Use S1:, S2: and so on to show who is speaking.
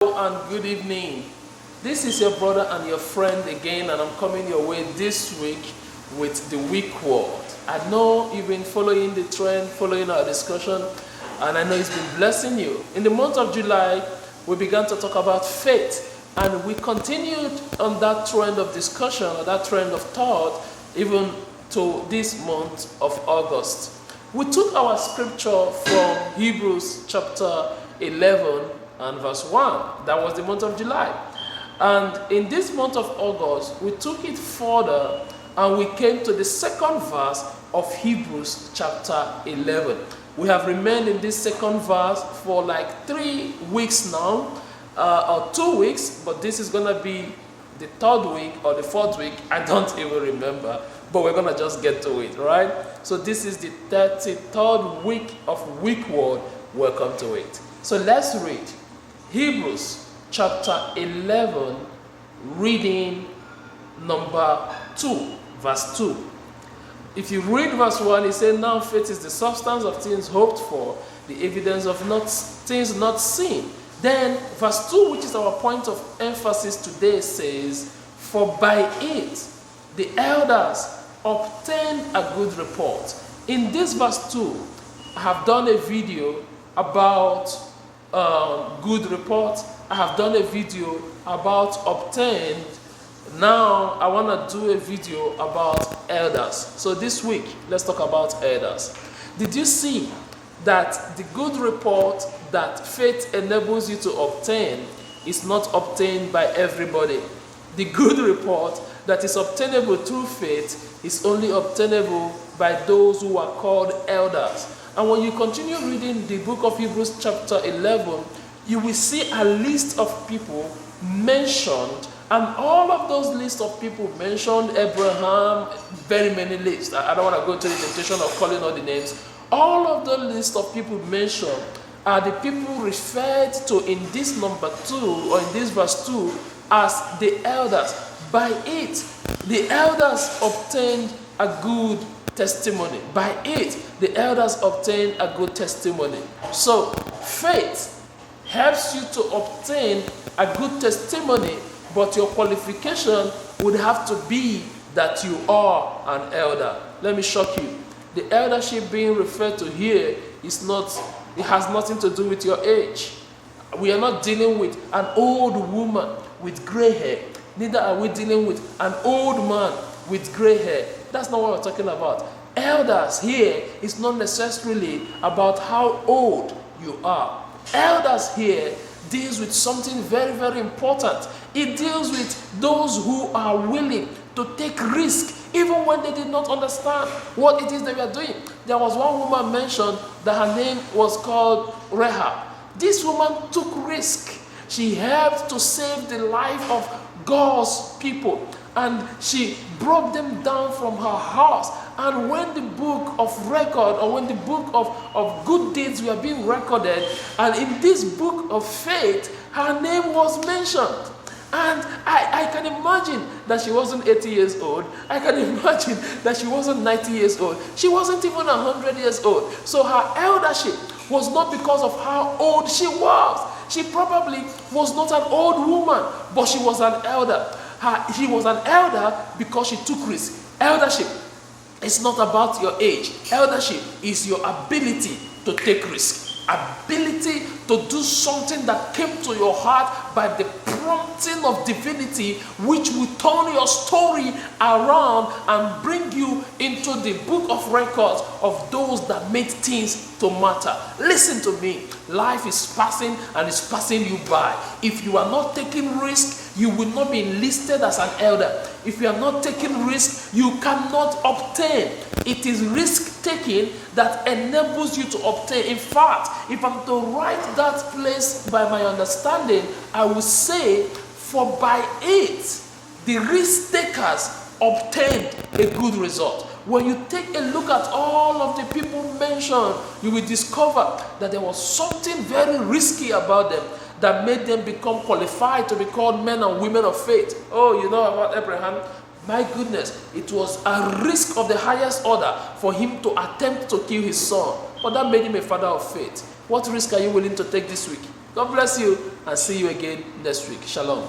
S1: And good evening. This is your brother and your friend again, and I'm coming your way this week with the WeekWord. I know you've been following the trend, following our discussion, and I know it's been blessing you. In the month of July, we began to talk about faith, and we continued on that trend of discussion, or that trend of thought, even to this month of August. We took our scripture from Hebrews chapter 11 and verse 1. That was the month of July. And in this month of August, we took it further and we came to the second verse of Hebrews chapter 11. We have remained in this second verse for like 3 weeks now, or 2 weeks, but this is going to be the 3rd week or the 4th week. I don't even remember, but we're going to just get to it, right? So this is the 33rd week of WeekWord. Welcome to it. So let's read Hebrews chapter 11, reading number 2, verse 2. If you read verse 1, it says, "Now faith is the substance of things hoped for, the evidence of things not seen." Then verse 2, which is our point of emphasis today, says, "For by it the elders obtained a good report." In this verse 2, I have done a video about good report. I have done a video about obtained. Now I want to do a video about elders. So this week, let's talk about elders. Did you see that the good report that faith enables you to obtain is not obtained by everybody? The good report that is obtainable through faith is only obtainable by those who are called elders. And when you continue reading the book of Hebrews chapter 11, you will see a list of people mentioned, and all of those lists of people mentioned Abraham, very many lists. I don't want to go into the temptation of calling all the names. All of the list of people mentioned are the people referred to in this number 2, or in this verse 2, as the elders. By it, the elders obtained a good testimony. By it, the elders obtain a good testimony. So, faith helps you to obtain a good testimony, but your qualification would have to be that you are an elder. Let me shock you. The eldership being referred to here is not, it has nothing to do with your age. We are not dealing with an old woman with gray hair. Neither are we dealing with an old man with gray hair. That's not what we're talking about. Elders here is not necessarily about how old you are. Elders here deals with something very, very important. It deals with those who are willing to take risk, even when they did not understand what it is they were doing. There was one woman mentioned that her name was called Rahab. This woman took risk. She helped to save the life of God's people, and she brought them down from her house. And when the book of record, or when the book of good deeds were being recorded, and in this book of faith, her name was mentioned. And I can imagine that she wasn't 80 years old. I can imagine that she wasn't 90 years old. She wasn't even 100 years old. So her eldership was not because of how old she was. She probably was not an old woman, but she was an elder. She was an elder because she took risk. Eldership is not about your age. Eldership is your ability to take risk. Ability to do something that came to your heart by the prompting of divinity, which will turn your story around and bring you into the book of records of those that made things to matter. Listen to me. Life is passing, and it's passing you by. If you are not taking risk, you will not be listed as an elder. If you are not taking risk, you cannot obtain. It is risk taking that enables you to obtain. In fact, if I'm to write that place by my understanding, I will say, "For by it the risk takers obtained a good result." When you take a look at all of the people mentioned, you will discover that there was something very risky about them that made them become qualified to be called men and women of faith. Oh, you know about Abraham? My goodness, it was a risk of the highest order for him to attempt to kill his son. But that made him a father of faith. What risk are you willing to take this week? God bless you and see you again next week. Shalom.